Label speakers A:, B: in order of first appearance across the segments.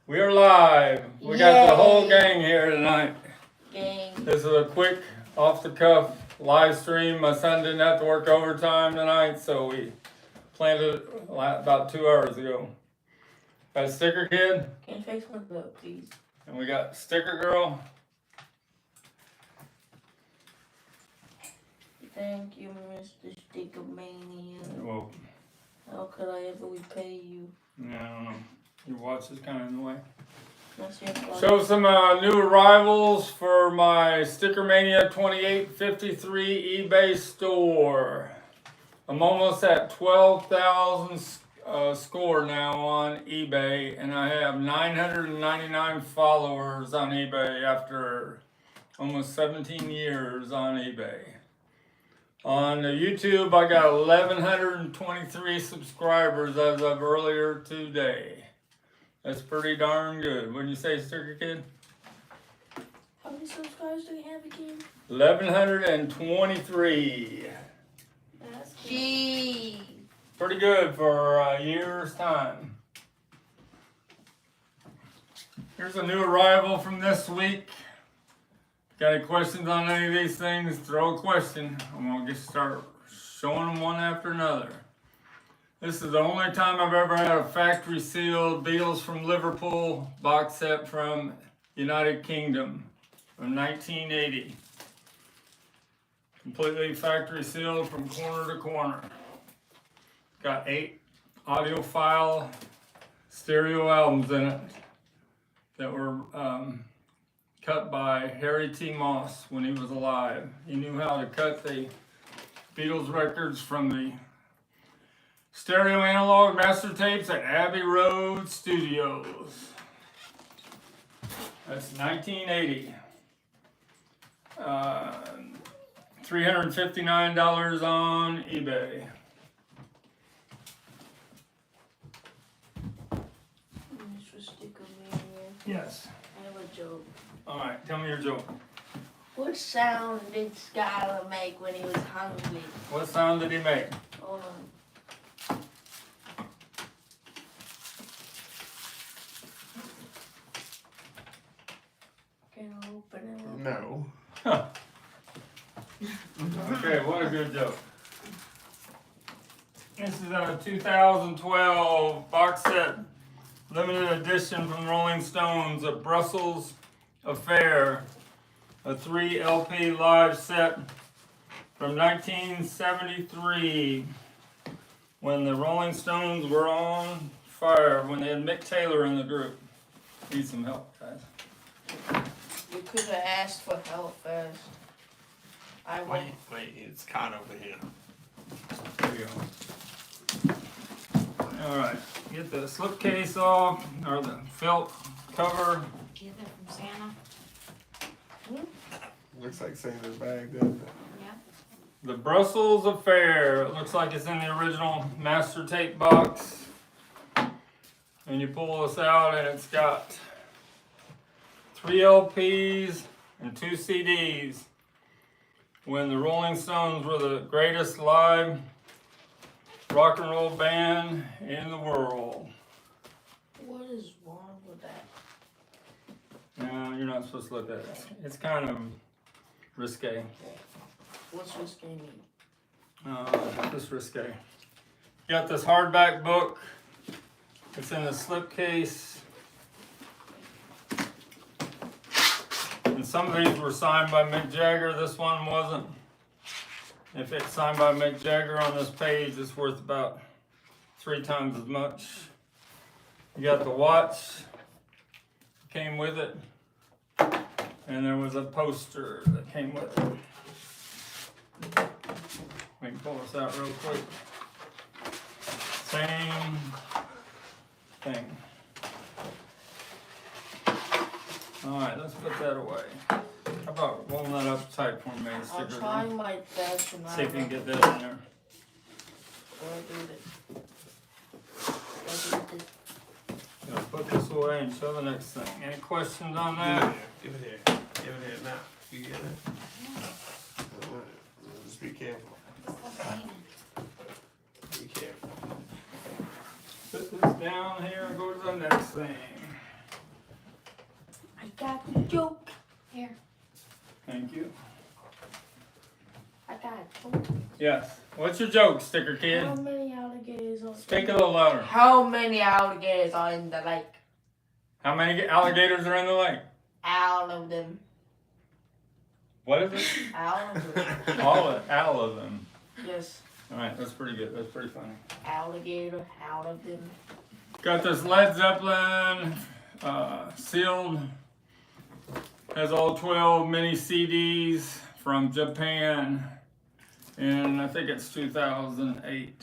A: We are live. We got the whole gang here tonight.
B: Gang.
A: This is a quick, off-the-cuff live stream. My son didn't have to work overtime tonight, so we planned it about 2 hours ago. Got Sticker Kid.
B: Can you face my book, please?
A: And we got Sticker Girl.
B: Thank you, Mr. STICKERMANIA.
A: You're welcome.
B: How could I ever repay you?
A: I don't know. Your watch is kind of in the way.
B: That's your fault.
A: Show some new arrivals for my STICKERMANIA 2853 eBay store. I'm almost at 12,000 score now on eBay, and I have 999 followers on eBay after almost 17 years on eBay. On YouTube, I got 1,123 subscribers as of earlier today. That's pretty darn good. Wouldn't you say, Sticker Kid?
B: How many subscribers do you have again?
A: 1,123.
B: That's gee.
A: Pretty good for a year's time. Here's a new arrival from this week. Got any questions on any of these things? Throw a question. I'm gonna just start showing them one after another. This is the only time I've ever had a factory sealed Beatles from Liverpool box set from United Kingdom from 1980. Completely factory sealed from corner to corner. Got 8 audiophile stereo albums in it that were cut by Harry T. Moss when he was alive. He knew how to cut the Beatles records from the stereo analog master tapes at Abbey Road Studios. That's 1980. $359 on eBay.
B: Mr. STICKERMANIA.
A: Yes.
B: I have a joke.
A: All right, tell me your joke.
B: What sound did Skylar make when he was hungry?
A: What sound did he make?
B: Hold on. Can I open it up?
C: No.
A: Okay, what a good joke. This is a 2012 box set, limited edition from Rolling Stones, a Brussels Affair, a 3 LP live set from 1973, when the Rolling Stones were on fire, when they had Mick Taylor in the group. Need some help, guys.
B: You could have asked for help first. I went.
C: Wait, it's caught over here.
A: There you go. All right, get the slipcase off, or the felt cover.
D: Get that from Santa?
C: Looks like Santa's bag, doesn't it?
D: Yeah.
A: The Brussels Affair. It looks like it's in the original master tape box. And you pull this out and it's got 3 LPs and 2 CDs. When the Rolling Stones were the greatest live rock and roll band in the world.
B: What is wrong with that?
A: No, you're not supposed to look at it. It's kind of risque.
B: What's risque mean?
A: Just risque. Got this hardback book. It's in a slipcase. And some of these were signed by Mick Jagger. This one wasn't. If it's signed by Mick Jagger on this page, it's worth about 3 times as much. You got the watch. Came with it. And there was a poster that came with it. We can pull this out real quick. Same thing. All right, let's put that away. How about rolling that up tight for me?
B: I'm trying my best and
A: See if you can get that in there. Gonna put this away and show the next thing. Any questions on that?
C: Give it here. Give it here now. You get it. Just be careful. Be careful.
A: Put this down here and go to the next thing.
B: got the joke. Here,
A: Thank you.
B: I got a joke.
A: Yes. What's your joke, Sticker Kid?
B: How many alligators are
A: Speak a little louder.
B: How many alligators are in the lake?
A: How many alligators are in the lake?
B: All of them.
A: What is it?
B: All of them.
A: All of them.
B: Yes.
A: All right, that's pretty good. That's pretty funny.
B: Alligator, all of them.
A: Got this Led Zeppelin sealed. Has all 12 mini CDs from Japan. And I think it's 2008.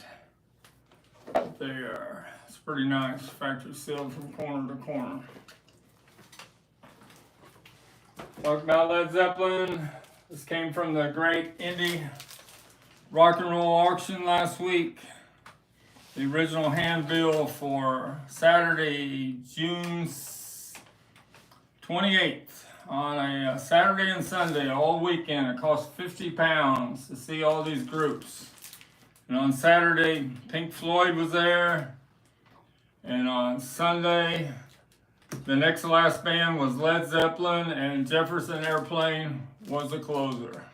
A: There. It's pretty nice. Factory sealed from corner to corner. Talk about Led Zeppelin. This came from the great indie rock and roll auction last week. The original handbill for Saturday, June 28th. On a Saturday and Sunday, all weekend. It cost £50 to see all these groups. And on Saturday, Pink Floyd was there. And on Sunday, the next last band was Led Zeppelin, and Jefferson Airplane was the closer.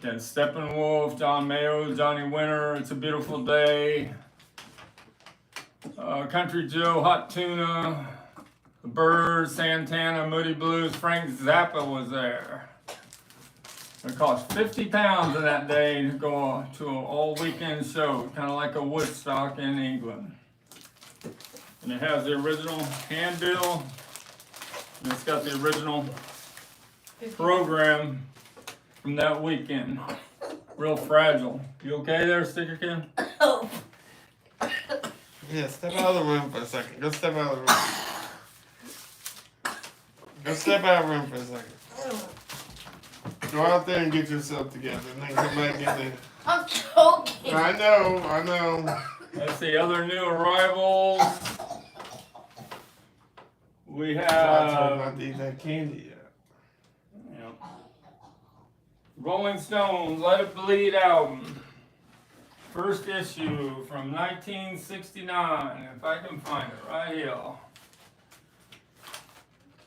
A: Then Steppenwolf, John Mayo, Johnny Winter, It's a Beautiful Day, Country Joe, Hot Tuna, The Byrds, Santana, Moody Blues, Frank Zappa was there. It cost £50 in that day to go to an all-weekend show, kind of like a Woodstock in England. And it has the original handbill, and it's got the original program from that weekend. Real fragile. You okay there, Sticker Kid?
B: Oh.
C: Yeah, step out of the room for a second. Go step out of the room. Go step out of the room for a second. Go out there and get yourself together, and then come back in there.
B: I'm choking.
C: I know.
A: Let's see, other new arrivals. We
C: I told
A: have
C: not to eat that candy yet.
A: Rolling Stones, Let It Bleed album. First issue from 1969, if I can find it, right here.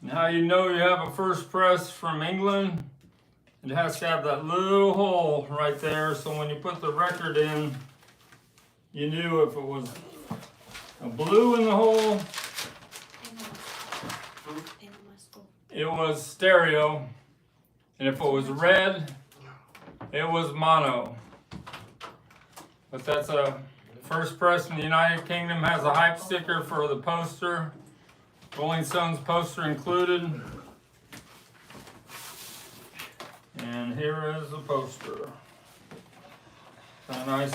A: Now you know you have a first press from England. It has to have that little hole right there, so when you put the record in, you knew if it was a blue in the hole, it was stereo, and if it was red, it was mono. But that's a first press in the United Kingdom, has a hype sticker for the poster, Rolling Stones poster included. And here is the poster. A nice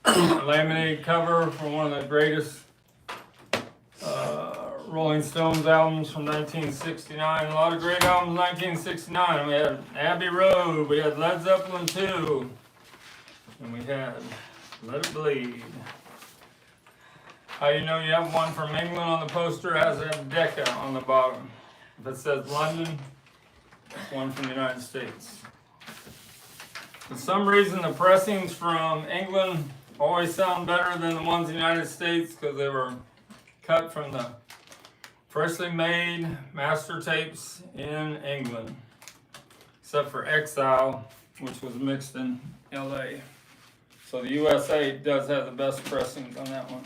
A: laminated cover for one of the greatest Rolling Stones albums from 1969. A lot of great albums in 1969. We had Abbey Road, we had Led Zeppelin 2, and we had Let It Bleed. How you know you have one from England on the poster? It has a Decca on the bottom. If it says London, it's one from the United States. For some reason, the pressings from England always sound better than the ones in the United States because they were cut from the freshly made master tapes in England, except for Exile, which was mixed in LA. So the USA does have the best pressings on that one.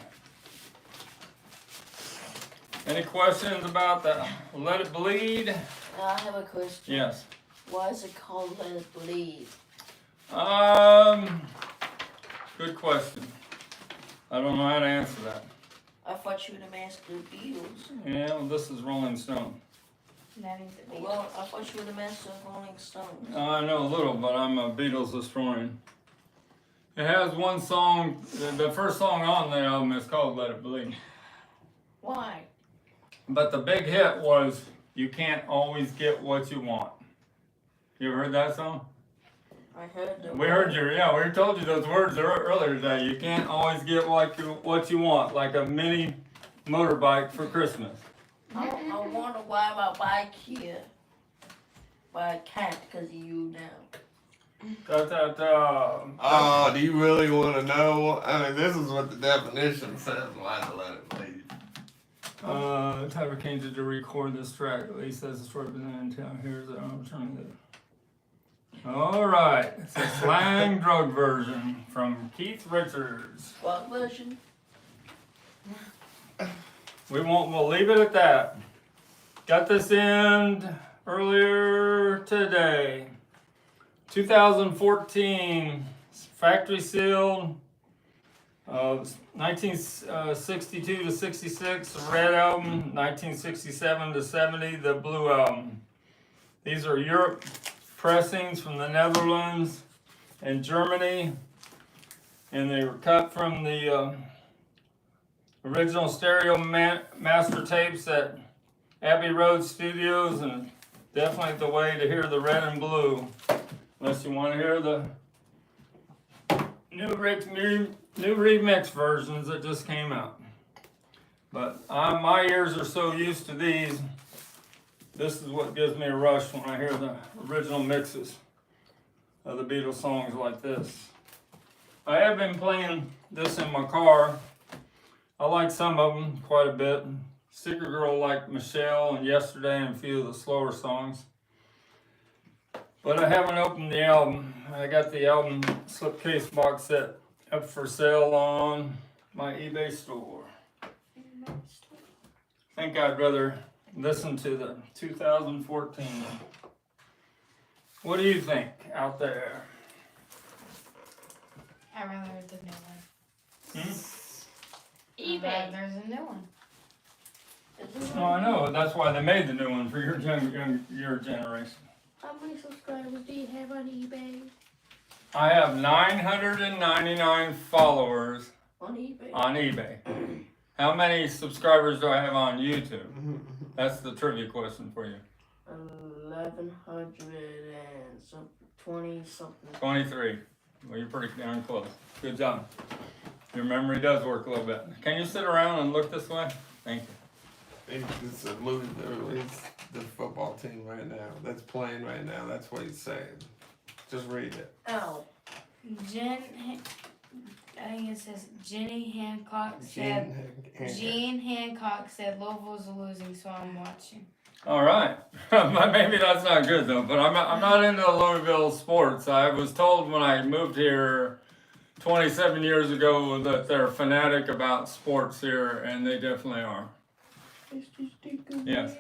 A: Any questions about that? Let It Bleed?
B: I have a question.
A: Yes.
B: Why is it called Let It Bleed?
A: Good question. I don't know how to answer that.
B: I thought you would have asked the Beatles.
A: Yeah, well, this is Rolling Stone.
B: That is the Beatles. Well, I thought you would have asked the Rolling Stones.
A: I know a little, but I'm a Beatles historian. It has one song, the first song on the album is called Let It Bleed.
B: Why?
A: But the big hit was You Can't Always Get What You Want. You ever heard that song?
B: I heard them.
A: We told you those words earlier today. You can't always get what you want, like a mini motorbike for Christmas.
B: I wonder why my bike here, but I can't because of you now.
C: Oh, do you really want to know? I mean, this is what the definition says. Why to let it bleed?
A: Tyler King did to record this track, at least as it's represented in town. Here's the alternative. All right, it's a slang drug version from Keith Richards.
B: What version?
A: We'll leave it at that. Got this in earlier today. 2014, factory sealed. 1962 to 66, the red album. 1967 to 70, the blue album. These are Europe pressings from the Netherlands and Germany, and they were cut from the original stereo master tapes at Abbey Road Studios, and definitely the way to hear the red and blue, unless you want to hear the new remix versions that just came out. But my ears are so used to these. This is what gives me a rush when I hear the original mixes of the Beatles songs like this. I have been playing this in my car. I like some of them quite a bit. Sticker Girl like Michelle and Yesterday and a few of the slower songs. But I haven't opened the album. I got the album slipcase box set up for sale on my eBay store. I think I'd rather listen to the 2014. What do you think out there?
D: I'd rather the new one.
B: eBay.
D: There's a new one.
A: Oh, I know. That's why they made the new one for your generation.
B: How many subscribers do you have on eBay?
A: I have 999 followers
B: On eBay.
A: on eBay. How many subscribers do I have on YouTube? That's the trivia question for you.
B: 1,120 something.
A: 23. Well, you're pretty darn close. Good job. Your memory does work a little bit. Can you sit around and look this way? Thank you.
C: It's a Louisville. It's the football team right now. That's playing right now. That's what he's saying. Just read it.
B: Oh.
D: I think it says Jenny Hancock said. Gene Hancock said Louisville's losing, so I'm watching.
A: All right. Maybe that's not good though. But I'm not into Louisville sports. I was told when I moved here 27 years ago that they're fanatic about sports here, and they definitely are. Yes.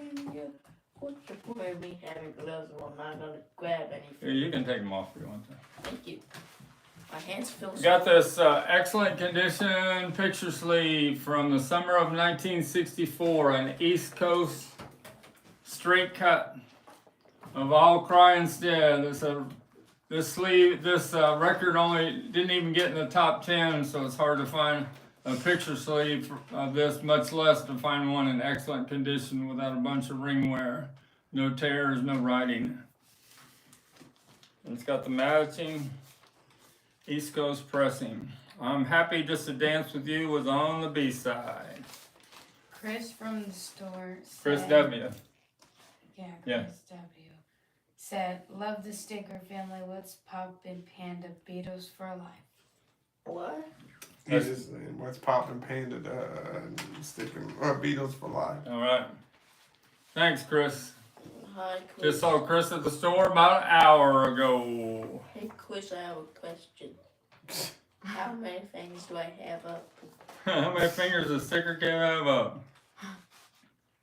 B: What's the point of me having gloves on? I'm not gonna grab anything.
A: You can take them off if you want to.
B: Thank you. My hands feel so.
A: Got this excellent condition picture sleeve from the summer of 1964, an East Coast straight cut of I'll Cry Instead. This record only didn't even get in the top 10, so it's hard to find a picture sleeve of this, much less to find one in excellent condition without a bunch of ring wear. No tears, no writing. It's got the matching East Coast pressing. I'm Happy Just to Dance With You was on the B-side.
D: Chris from the store said.
A: Chris W.
D: Yeah, Chris
A: Yeah.
D: W. Said, love the sticker family. What's poppin' Panda Beatles for life?
B: What?
C: He's just saying, what's poppin' Panda Beatles for life.
A: All right. Thanks, Chris.
B: Hi, Chris.
A: Just saw Chris at the store about an hour ago.
B: Hey, Chris, I have a question. How many things do I have up?
A: How many fingers does Sticker Cam have up?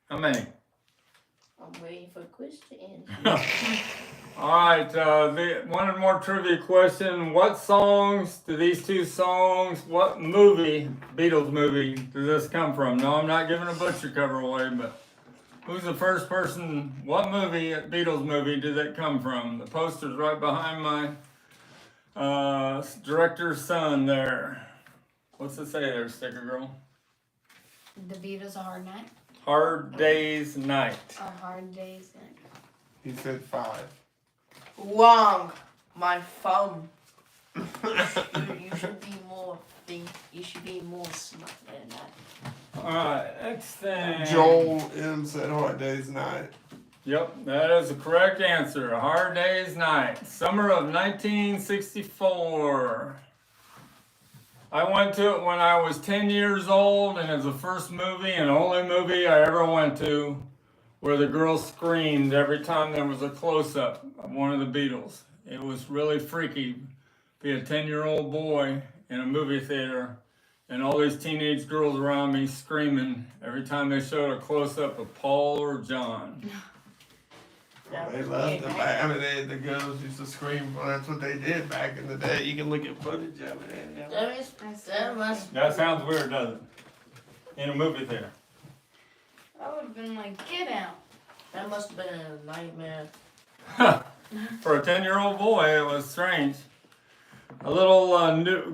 A: How many?
B: I'm waiting for Chris to answer.
A: All right, one more trivia question. What songs do these two songs, what movie, Beatles movie, does this come from? No, I'm not giving a butcher cover away, but who's the first person, what movie, Beatles movie, did that come from? The poster's right behind my director's son there. What's it say there, Sticker Girl?
D: The Beatles, A Hard Night.
A: Hard Day's Night.
D: A Hard Day's Night.
C: He said 5.
B: Wrong. My phone. You should be more You should be more smart than that.
A: All right, next thing.
C: Joel M said Hard Day's Night.
A: Yep, that is the correct answer. A Hard Day's Night. Summer of 1964. I went to it when I was 10 years old, and it was the first movie and only movie I ever went to where the girl screamed every time there was a close-up of one of the Beatles. It was really freaky, be a 10-year-old boy in a movie theater and all these teenage girls around me screaming every time they showed a close-up of Paul or John.
C: They loved them. I mean, the girls used to scream. Well, that's what they did back in the day. You can look at footage of it.
A: That sounds weird, doesn't it? In a movie theater.
D: I would have been like, get out.
B: That must have been a nightmare.
A: For a 10-year-old boy, it was strange. A little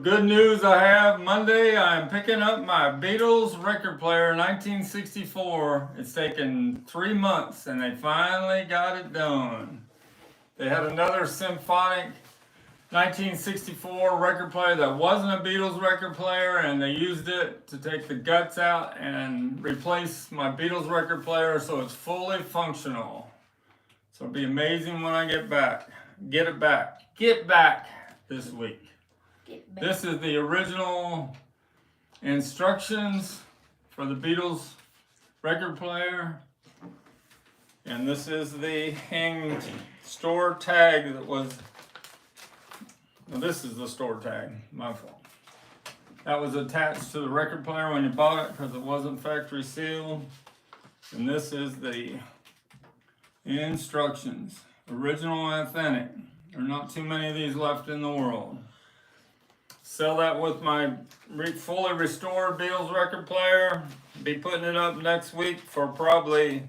A: good news I have. Monday, I'm picking up my Beatles record player, 1964. It's taken 3 months, and they finally got it done. They had another symphonic 1964 record player that wasn't a Beatles record player, and they used it to take the guts out and replace my Beatles record player so it's fully functional. So it'll be amazing when I get back. Get back this week. This is the original instructions for the Beatles record player. And this is the hang store tag that was, well, this is the store tag, my fault. That was attached to the record player when you bought it because it wasn't factory sealed. And this is the instructions, original and authentic. There are not too many of these left in the world. Sell that with my fully restored Beatles record player. Be putting it up next week for probably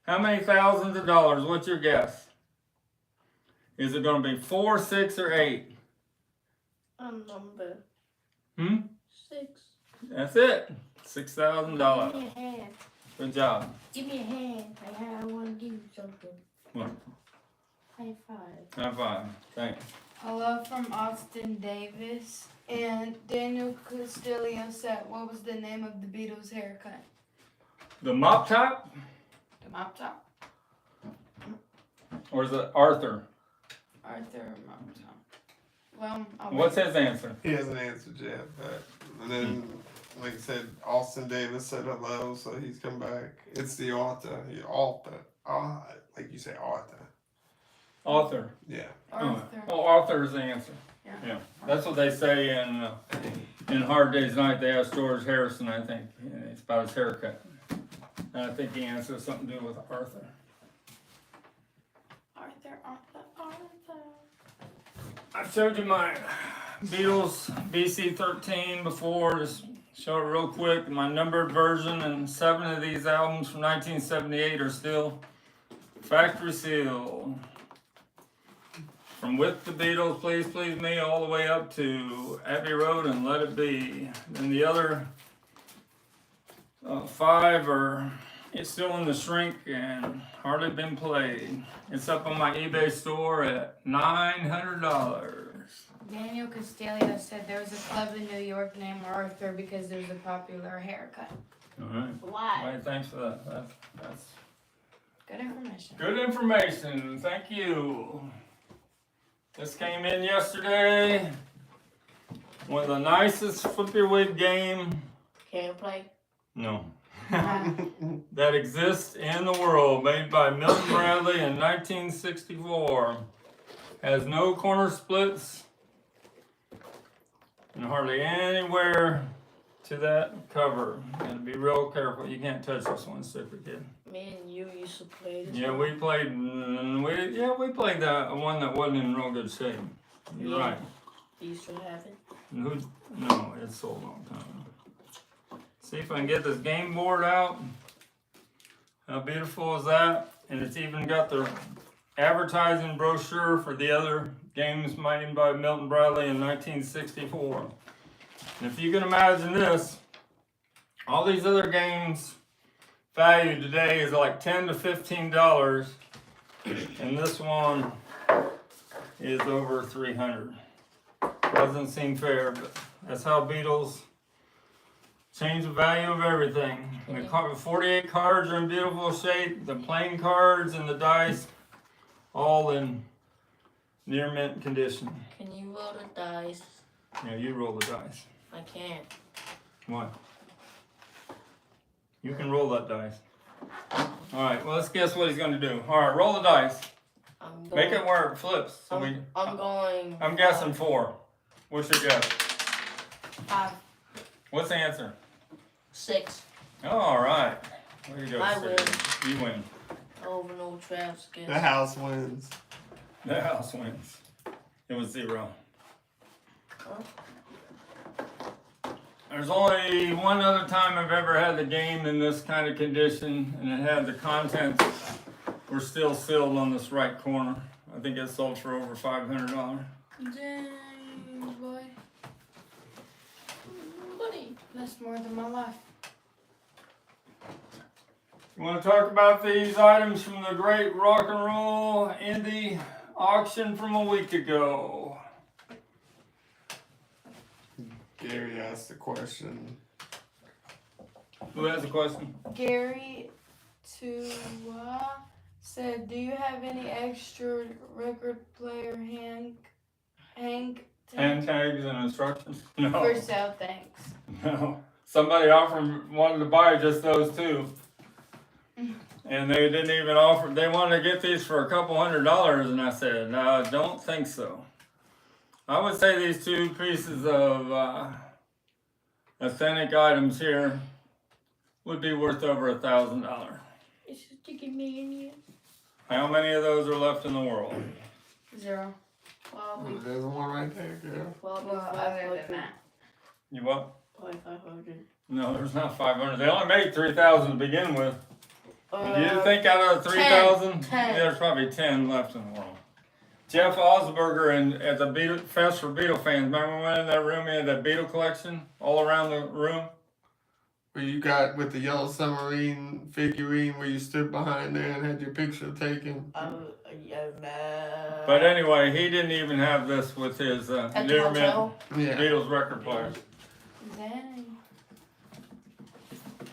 A: how many thousands of dollars? What's your guess? Is it going to be 4, 6, or 8?
B: A number. 6.
A: That's it. $6,000.
B: Give me a hand.
A: Good job.
B: Give me a hand. I want to give you something.
A: What?
B: High five.
A: High five. Thanks.
D: Hello from Austin Davis. And Daniel Castillo said, what was the name of the Beatles haircut?
A: The mop top?
D: The mop top?
A: Or is it Arthur?
D: Arthur mop top. Well,
A: What's his answer?
C: He hasn't answered yet, but and then, like I said, Austin Davis said hello, so he's come back. It's the author. Like you say, Arthur.
A: Author.
C: Yeah.
D: Arthur.
A: Oh, Arthur is the answer.
D: Yeah.
A: That's what they say in Hard Day's Night. They asked George Harrison, I think. It's about his haircut. And I think he answers something to do with Arthur.
D: Arthur.
A: I showed you my Beatles BC13 before. Just show it real quick. My numbered version, and 7 of these albums from 1978 are still factory sealed. From With the Beatles, Please Please Me, all the way up to Abbey Road and Let It Be. Then the other 5 are it's still in the shrink and hardly been played. It's up on my eBay store at $900.
D: Daniel Castillo said there was a club in New York named Arthur because there's a popular haircut.
A: All right.
B: Why?
A: All right, thanks for that. That's
D: Good information.
A: good information. Thank you. This came in yesterday. One of the nicest flip your wig game.
B: Can you play?
A: No. That exists in the world, made by Milton Bradley in 1964. Has no corner splits and hardly anywhere to that cover. Gotta be real careful. You can't touch this one, sticker kid.
B: Me and you used to play this.
A: Yeah, we played that one that wasn't in real good shape. You're
B: Yeah.
A: right.
B: You used to have it.
A: No, it's sold a long time ago. See if I can get this game board out. How beautiful is that? And it's even got the advertising brochure for the other games made by Milton Bradley in 1964. And if you can imagine this, all these other games value today is like $10 to $15, and this one is over $300. Doesn't seem fair, but that's how Beatles change the value of everything. The 48 cards are in beautiful shape. The playing cards and the dice, all in near mint condition.
B: Can you roll the dice?
A: Yeah, you roll the dice.
B: I can't.
A: What? You can roll that dice. Alright, well, let's guess what he's going to do. Alright, roll the dice.
B: I'm
A: Make
B: going.
A: it where it flips. So
B: I'm going.
A: I'm guessing 4. What's your guess?
B: 5.
A: What's the answer?
B: 6.
A: Oh, alright. There you go.
B: I
A: Sarah.
B: win.
A: You win.
B: Over no Trav's guess.
C: The house wins.
A: The house wins. It was 0.
B: Huh?
A: There's only one other time I've ever had the game in this kind of condition, and it had the contents were still sealed on this right corner. I think it sold for over $500.
D: Dang, boy.
B: Buddy.
D: That's more than my life.
A: You want to talk about these items from the great rock and roll indie auction from a week ago?
C: Gary asked the question.
A: Who has a question?
D: Gary said, "Do you have any extra record player hang
A: Hand tags and instructions? No.
D: for sale? Thanks."
A: No. Somebody wanted to buy just those 2. And they didn't even offer, they wanted to get these for a couple $100, and I said, no, I don't think so. I would say these 2 pieces of authentic items here would be worth over $1,000.
D: It's STICKERMANIA.
A: How many of those are left in the world?
D: 0.
B: Probably.
C: There's one right there, girl.
B: Probably
D: Well, other than that.
A: You what?
B: Probably 500.
A: No, there's not 500. They only made 3,000 to begin with. Do you think out of the 3,000?
B: 10.
A: There's probably 10 left in the world. Jeff Osberger at the Fest for Beatle fans. Remember when in that room he had that Beatle collection all around the room?
C: Where you got with the yellow submarine figurine where you stood behind there and had your picture taken.
B: Yeah,
A: But anyway, he didn't even have this with his
B: at the
A: Learman
B: hotel.
C: Yeah.
A: Beatles record players.
D: Dang.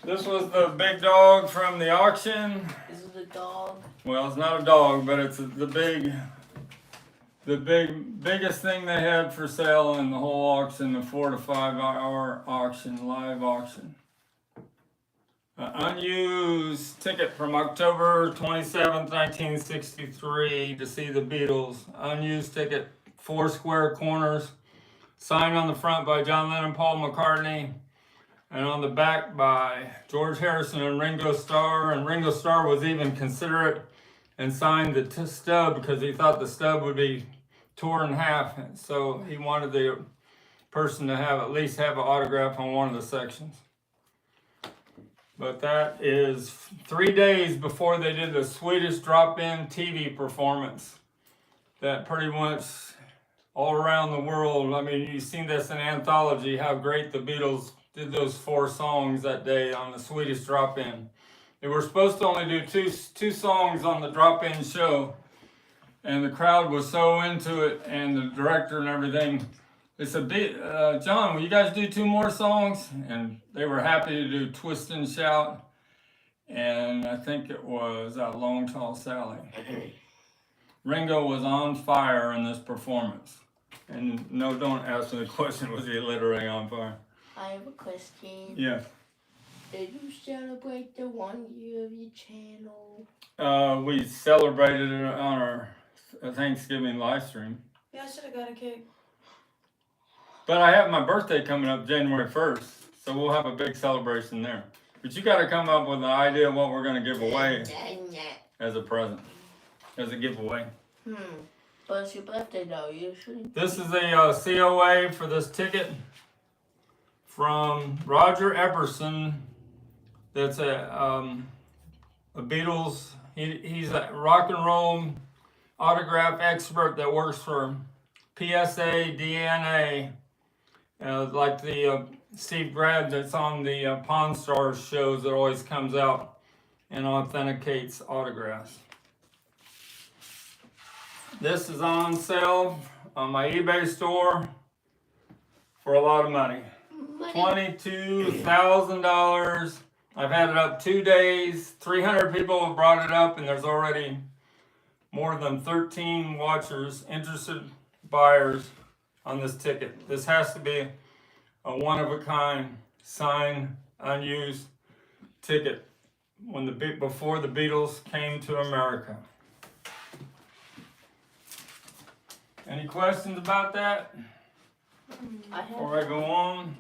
A: This was the big dog from the auction.
B: Is it a dog?
A: Well, it's not a dog, but it's the biggest thing they had for sale in the whole auction, the 4 to 5 hour auction, live auction. Unused ticket from October 27th, 1963 to see the Beatles. Unused ticket, 4 square corners. Signed on the front by John Lennon, Paul McCartney. And on the back by George Harrison and Ringo Starr. And Ringo Starr was even considerate and signed the stub because he thought the stub would be torn in half. And so he wanted the person to at least have an autograph on one of the sections. But that is 3 days before they did the Swedish drop-in TV performance. That pretty much all around the world, I mean, you've seen this in Anthology, how great the Beatles did those 4 songs that day on the Swedish drop-in. They were supposed to only do two songs on the drop-in show, and the crowd was so into it, and the director and everything. They said, John, will you guys do 2 more songs? And they were happy to do Twist and Shout, and I think it was Long Tall Sally. Ringo was on fire in this performance. And no, don't ask me the question, was he literally on fire?
B: I have a question.
A: Yeah.
B: Did you celebrate the 1 year of your channel?
A: We celebrated it on our Thanksgiving live stream.
D: Yeah, I should have got a cake.
A: But I have my birthday coming up January 1st, so we'll have a big celebration there. But you got to come up with an idea of what we're going to give away as a present, as a giveaway.
B: But it's your birthday though, you shouldn't.
A: This is a COA for this ticket from Roger Epperson. That's a Beatles. He's a rock and roll autograph expert that works for PSA DNA, like the Steve Grad that's on the Pawn Stars shows that always comes out and authenticates autographs. This is on sale on my eBay store for a lot of money. $22,000. I've had it up 2 days. 300 people have brought it up, and there's already more than 13 watchers, interested buyers on this ticket. This has to be a one-of-a-kind, signed, unused ticket before the Beatles came to America. Any questions about that? Before I go on,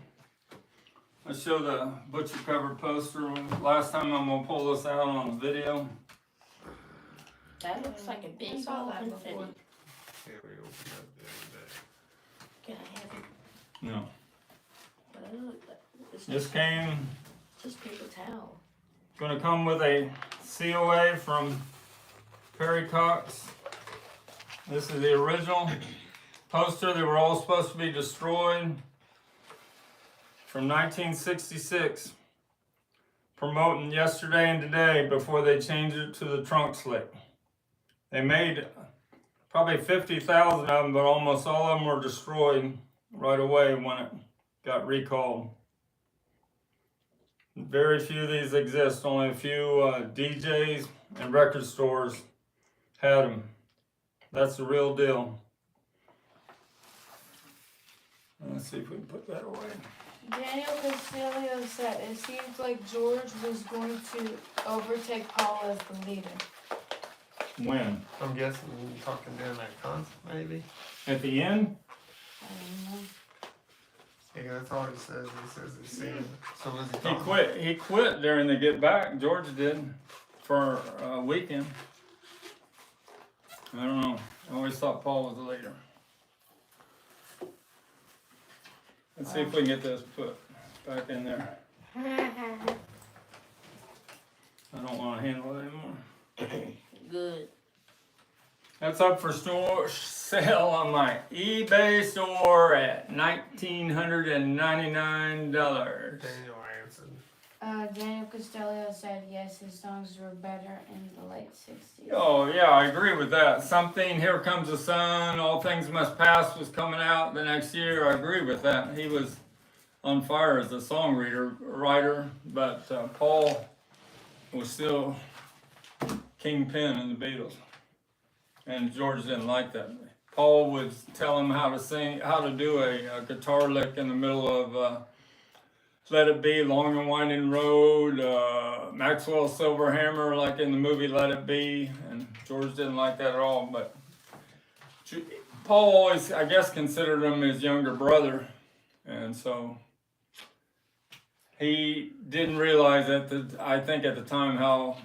A: let's show the butcher cover poster. Last time I'm gonna pull this out on a video.
B: That looks like a big
D: saw
B: old
D: that
B: confetti.
D: before.
C: Yeah, we opened up the other day.
B: Can I have it?
A: No,
B: What does it look like? It's
A: this came.
B: just paper towel.
A: Gonna come with a COA from Perry Cox. This is the original poster. They were all supposed to be destroyed from 1966. Promoting yesterday and today before they changed it to the trunk slick. They made probably 50,000 of them, but almost all of them were destroyed right away when it got recalled. Very few of these exist. Only a few DJs and record stores had them. That's the real deal. Let's see if we can put that away.
D: Daniel Castillo said it seems like George was going to overtake Paul as the leader.
A: When?
C: I'm guessing you're talking during that concert, maybe?
A: At the end?
D: I don't know.
C: Yeah, that's all he says. He says he's seen. So was he
A: He
C: talking?
A: quit. He quit during the Get Back. George did for a weekend. I don't know. I always thought Paul was the leader. Let's see if we can get this put back in there. I don't want to handle it anymore.
B: Good.
A: That's up for sale on my eBay store at $1,999.
C: Daniel answered.
D: Daniel Costello said yes, his songs were better in the late 60s.
A: Oh yeah, I agree with that. Something, Here Comes the Sun, All Things Must Pass was coming out the next year. I agree with that. He was on fire as a writer, but Paul was still kingpin in the Beatles. And George didn't like that. Paul would tell him how to do a guitar lick in the middle of Let It Be, Long and Winding Road, Maxwell's Silver Hammer, like in the movie Let It Be, and George didn't like that at all. But Paul always, I guess, considered him his younger brother, and so he didn't realize I think at the time how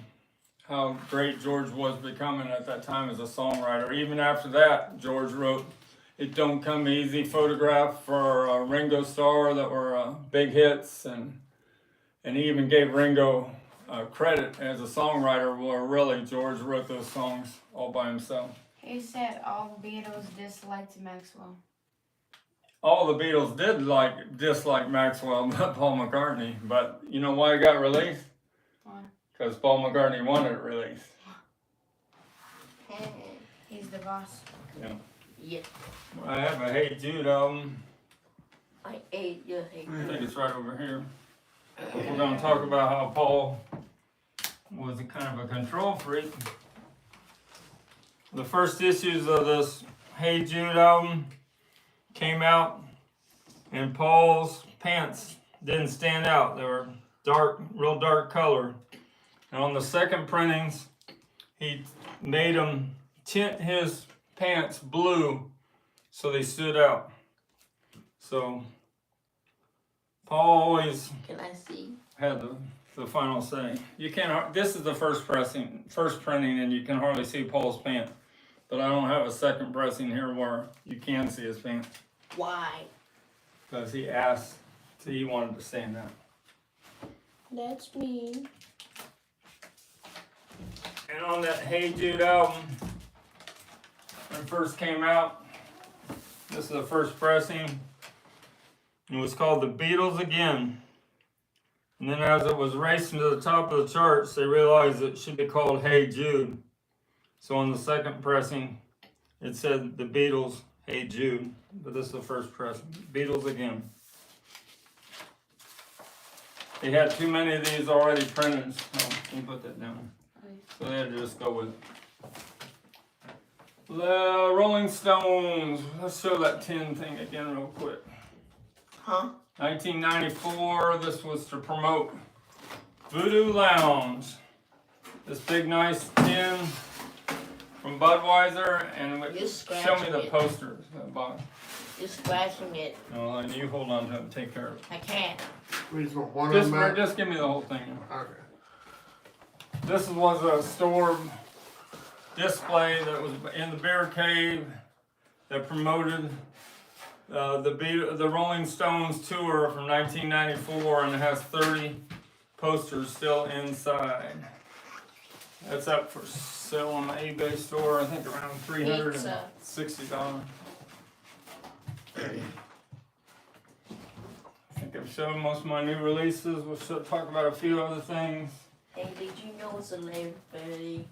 A: great George was becoming at that time as a songwriter. Even after that, George wrote It Don't Come Easy, Photograph for Ringo Starr that were big hits, and he even gave Ringo credit as a songwriter, where really George wrote those songs all by himself.
D: He said all the Beatles disliked Maxwell.
A: All the Beatles did dislike Maxwell, but Paul McCartney. But you know why it got released?
D: Why?
A: Because Paul McCartney wanted it released.
D: He's the boss.
A: Yeah.
B: Yeah.
A: I have a Hey Jude album.
B: I ate your hate.
A: I think it's right over here. We're going to talk about how Paul was a kind of a control freak. The first issues of this Hey Jude album came out, and Paul's pants didn't stand out. They were dark, real dark color. And on the second printings, he made him tint his pants blue so they stood out. So Paul always
B: Can I see?
A: had the final say. You can't. This is the first printing, and you can hardly see Paul's pants. But I don't have a second pressing here where you can see his pants,
B: Why?
A: because he wanted to stand out.
B: That's mean.
A: And on that Hey Jude album, when it first came out, this is the first pressing. It was called The Beatles Again. And then as it was racing to the top of the charts, they realized it should be called Hey Jude. So on the second pressing, it said The Beatles, Hey Jude. But this is the first pressing, Beatles Again. They had too many of these already printed, so let me put that down. So they had to just go with it. The Rolling Stones. Let's show that tin thing again real quick.
B: Huh?
A: 1994, this was to promote Voodoo Lounge. This big nice tin from Budweiser, and
B: You're
A: show me the
B: scratching it.
A: posters at the bottom.
B: You're scratching it.
A: No, and you hold on to it and take care of it.
B: I can't.
C: We just want one of them.
A: Just give me the whole thing.
C: Okay.
A: This was a store display that was in the Bear Cave that promoted the Rolling Stones tour from 1994, and it has 30 posters still inside. That's up for sale on the eBay store. I think around $360. I think I've shown most of my new releases. We'll talk about a few other things.
B: Hey, did you know it's 11:30?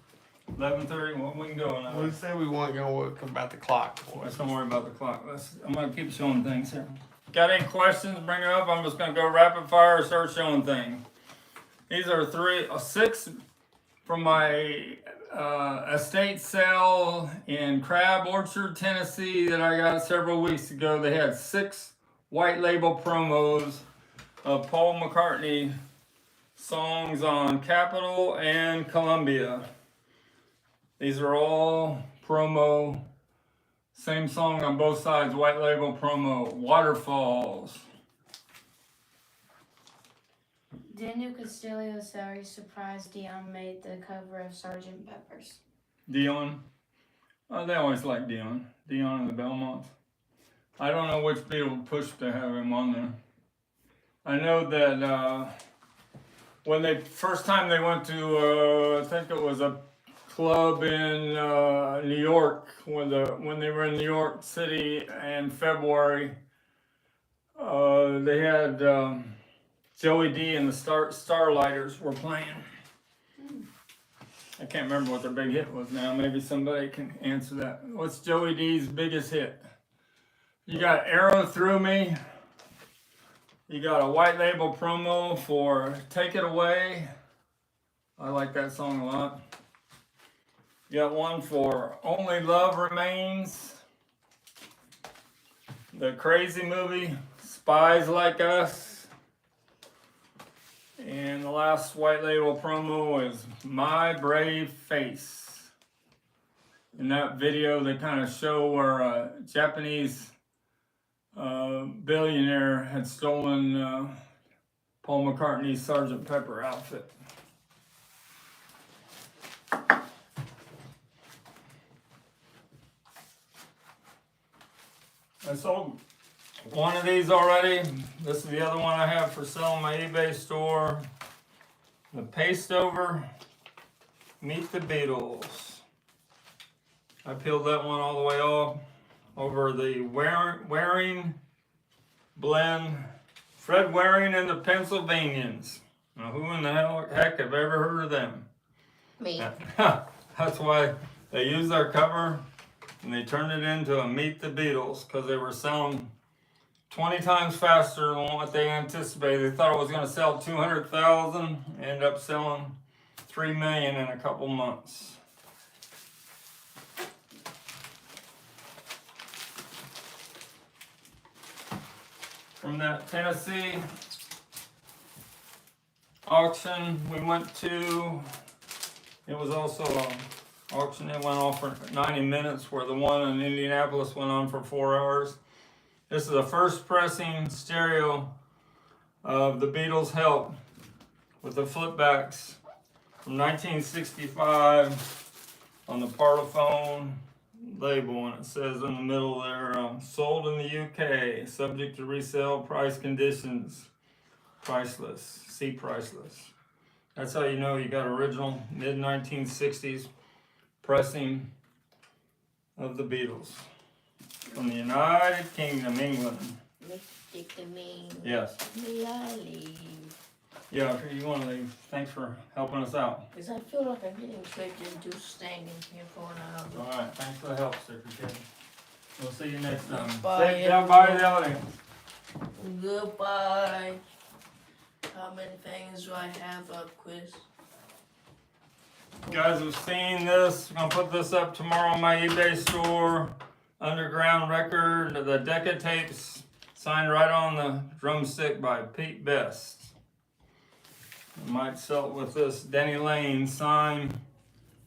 A: 11:30. Well, we can go now.
C: We said we want to go about the clock.
A: Let's don't worry about the clock. I'm gonna keep showing things here. Got any questions? Bring it up. I'm just gonna go rapid fire and start showing things. These are 6 from my estate sale in Crab Orchard, Tennessee that I got several weeks ago. They had 6 white label promos of Paul McCartney songs on Capitol and Columbia. These are all promo, same song on both sides, white label promo, Waterfalls.
D: Daniel Castillo sorry surprised Dion made the cover of Sgt. Pepper's.
A: Dion. Oh, they always like Dion. Dion and the Belmonts. I don't know which Beatle pushed to have him on there. I know that when they first time they went to, I think it was a club in New York when they were in New York City in February. They had Joey D and the Starlighters were playing. I can't remember what their big hit was now. Maybe somebody can answer that. What's Joey D's biggest hit? You got Arrow Through Me. You got a white label promo for Take It Away. I like that song a lot. You got one for Only Love Remains. The Crazy movie, Spies Like Us. And the last white label promo is My Brave Face. In that video, they kind of show where a Japanese billionaire had stolen Paul McCartney's Sgt. Pepper outfit. I sold one of these already. This is the other one I have for sale on my eBay store. The Paste Over Meet the Beatles. I peeled that one all the way off over the Waring blend. Fred Waring and the Pennsylvanians. Now, who in the heck have ever heard of them?
B: Me.
A: That's why they used their cover and they turned it into a Meet the Beatles because they were selling 20 times faster than what they anticipated. They thought it was going to sell 200,000, ended up selling 3 million in a couple months. From that Tennessee auction we went to, it was also an auction that went on for 90 minutes, where the one in Indianapolis went on for 4 hours. This is the first pressing stereo of the Beatles' Help with the flipbacks from 1965 on the Parlophone label, and it says in the middle there, sold in the UK, subject to resale, price conditions, priceless, see priceless. That's how you know you got original mid-1960s pressing of the Beatles from the United Kingdom, England.
B: Mr. Mean.
A: Yes.
B: May I leave?
A: Yeah, if you want to leave. Thanks for helping us out.
B: Because I feel like I'm getting tricked into standing here for an hour.
A: All right, thanks for the help, Secretary. We'll see you next time.
B: Bye,
A: Say down by the
B: everyone.
A: audience.
B: Goodbye. How many things do I have up, Chris?
A: You guys have seen this. I'm gonna put this up tomorrow on my eBay store. Underground record, the Decca tapes, Signed right on the drumstick by Pete Best. I might sell it with this Denny Lane sign,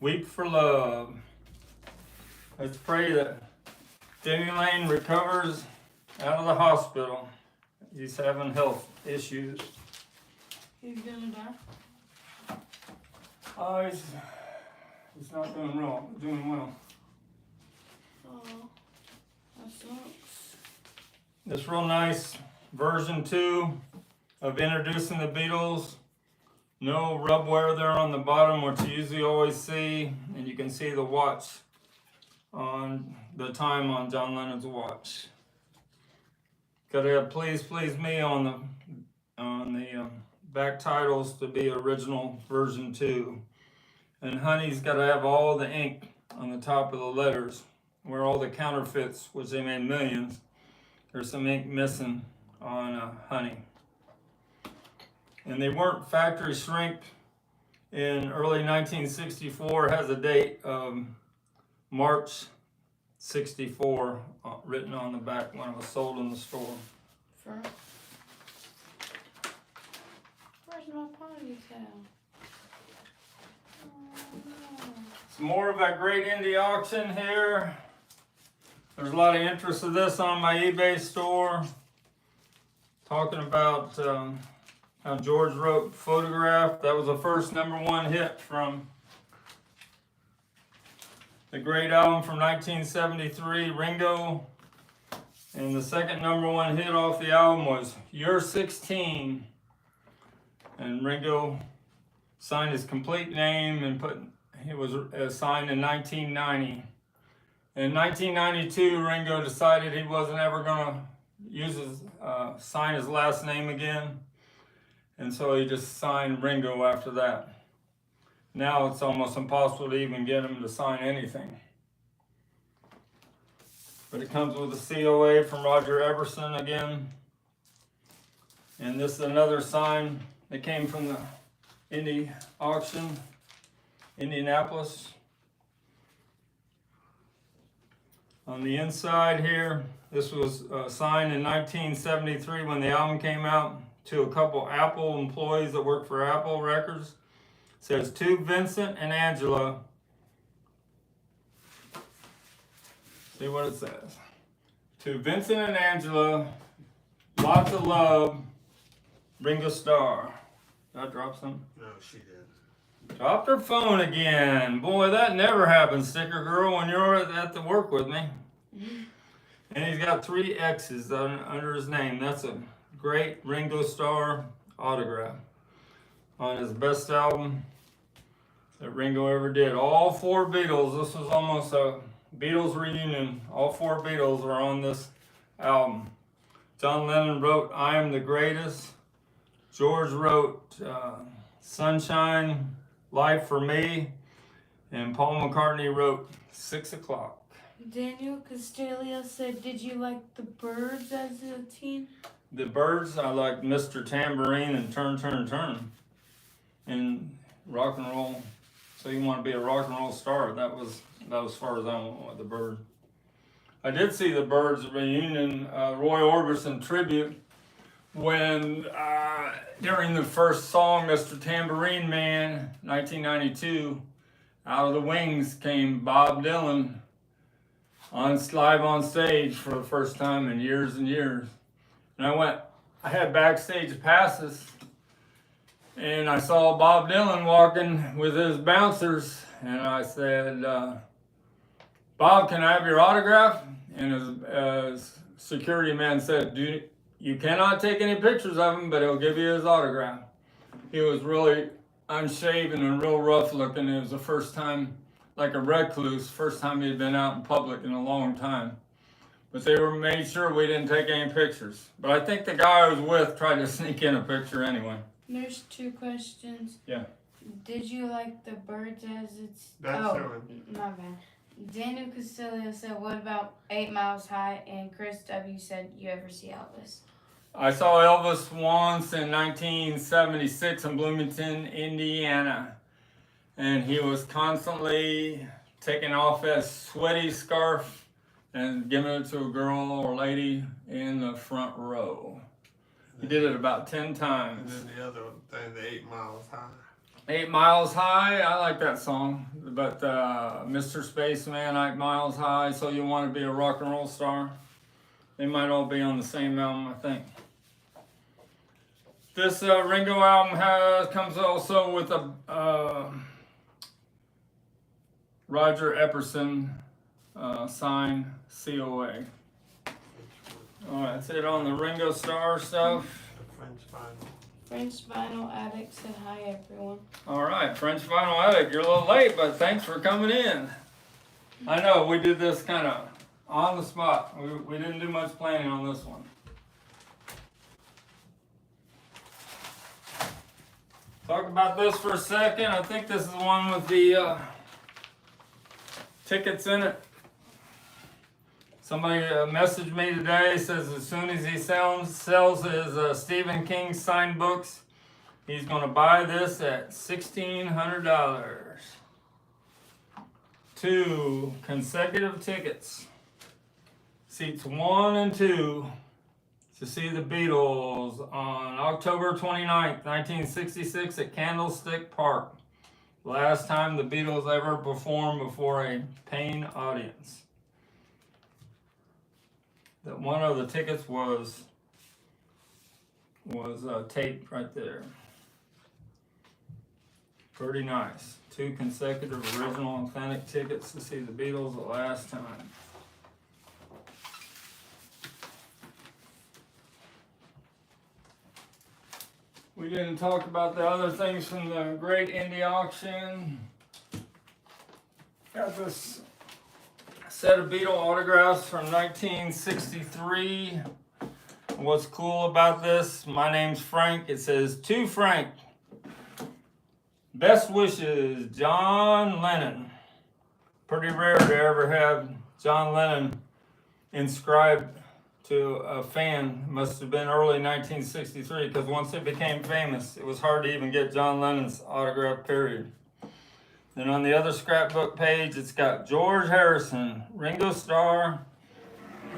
A: Weep for Love. Let's pray that Denny Lane recovers out of the hospital. He's having health issues.
D: He's gonna die.
A: Oh, he's not doing well.
D: Oh, that sucks.
A: This real nice version 2 of Introducing the Beatles. No rubware there on the bottom, which you usually always see, and you can see the watch on the time on John Lennon's watch. Gotta have Please Please Me on the back titles to be original version 2. And Honey's gotta have all the ink on the top of the letters, where all the counterfeits, which they made millions, there's some ink missing on Honey. And they weren't factory shrinked in early 1964. Has a date of March 64 written on the back when it was sold in the store.
D: Where's my ponytail? Oh, no.
A: Some more of that great indie auction here. There's a lot of interest in this on my eBay store. Talking about how George wrote Photograph. That was the first #1 hit from the great album from 1973, Ringo. And the second #1 hit off the album was You're 16. And Ringo signed his complete name and he was signed in 1990. In 1992, Ringo decided he wasn't ever going to sign his last name again. And so he just signed Ringo after that. Now it's almost impossible to even get him to sign anything. But it comes with a COA from Roger Everson again. And this is another sign that came from the indie auction, Indianapolis. On the inside here, this was signed in 1973 when the album came out to a couple Apple employees that work for Apple Records. It says, to Vincent and Angela. See what it says. To Vincent and Angela, lots of love, Ringo Starr. Did I drop something?
C: No, she did.
A: Dropped her phone again. Boy, that never happens, Sticker Girl, when you're at the work with me. And he's got 3 X's under his name. That's a great Ringo Starr autograph on his best album that Ringo ever did. All 4 Beatles. This was almost a Beatles reunion. All 4 Beatles are on this album. John Lennon wrote I Am the Greatest. George wrote Sunshine, Life for Me. And Paul McCartney wrote 6 o'clock.
D: Daniel Castelia said, did you like the Birds as a teen?
A: The Birds, I liked Mr. Tambourine and Turn, Turn, Turn. And rock and roll. So you want to be a rock and roll star. That was about as far as I went with the Bird. I did see the Birds reunion, Roy Orbison tribute, when during the first song, Mr. Tambourine Man, 1992, out of the wings came Bob Dylan live on stage for the first time in years and years. And I had backstage passes, and I saw Bob Dylan walking with his bouncers, and I said, Bob, can I have your autograph? And his security man said, you cannot take any pictures of him, but he'll give you his autograph. He was really unshaven and real rough looking. It was the first time, like a recluse, first time he'd been out in public in a long time. But they made sure we didn't take any pictures. But I think the guy I was with tried to sneak in a picture anyway.
D: There's 2 questions.
A: Yeah.
D: Did you like the Birds as it's...
C: That's
D: my bad. Daniel Castelia said, what about 8 Miles High? And Chris W. said, you ever see Elvis?
A: I saw Elvis once in 1976 in Bloomington, Indiana. And he was constantly taking off that sweaty scarf and giving it to a girl or lady in the front row. He did it about 10
C: And
A: times.
C: then the other thing, the 8 Miles High.
A: 8 Miles High, I like that song. But Mr. Spaceman, 8 Miles High, So You Want to Be a Rock and Roll Star. They might all be on the same album, I think. This Ringo album comes also with a Roger Epperson signed COA. Alright, that's it on the Ringo Starr stuff.
C: The French vinyl.
D: French Vinyl Addict said hi, everyone.
A: Alright, French Vinyl Addict, you're a little late, but thanks for coming in. I know, we did this kind of on the spot. We didn't do much planning on this one. Talk about this for a second. I think this is the one with the tickets in it. Somebody messaged me today, says as soon as he sells his Stephen King signed books, he's going to buy this at $1,600. 2 consecutive tickets, seats 1 and 2, to see the Beatles on October 29th, 1966 at Candlestick Park. Last time the Beatles ever performed before a paying audience. That one of the tickets was taped right there. Pretty nice. 2 consecutive original authentic tickets to see the Beatles the last time. We didn't talk about the other things from the great indie auction. Got this set of Beatle autographs from 1963. What's cool about this, my name's Frank. It says, to Frank, best wishes, John Lennon. Pretty rare to ever have John Lennon inscribed to a fan. Must have been early 1963, because once it became famous, it was hard to even get John Lennon's autograph, period. Then on the other scrapbook page, it's got George Harrison, Ringo Starr,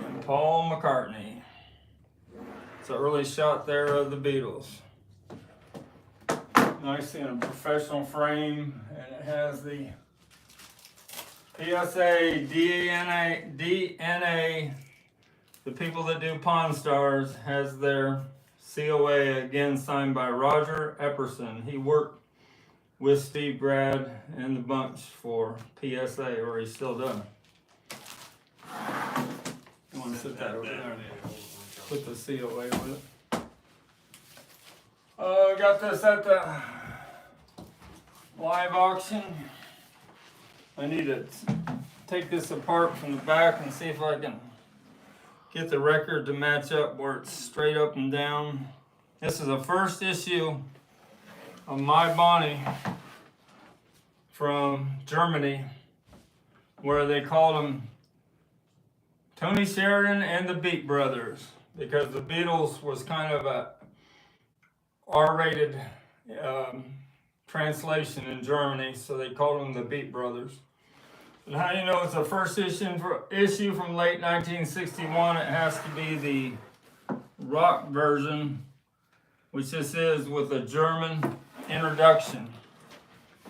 A: and Paul McCartney. It's an early shot there of the Beatles. Nice in a professional frame, and it has the PSA, DNA, the people that do Pawn Stars, has their COA, again signed by Roger Epperson. He worked with Steve Grad and the bunch for PSA, or he still does. You want to sit that over there and put the COA with it. Got this at the live auction. I need to take this apart from the back and see if I can get the record to match up where it's straight up and down. This is the first issue of My Bonnie from Germany, where they called them Tony Sheridan and the Beat Brothers, because the Beatles was kind of a R-rated translation in Germany, so they called them the Beat Brothers. And how do you know it's the first issue from late 1961? It has to be the rock version, which this is, with a German introduction.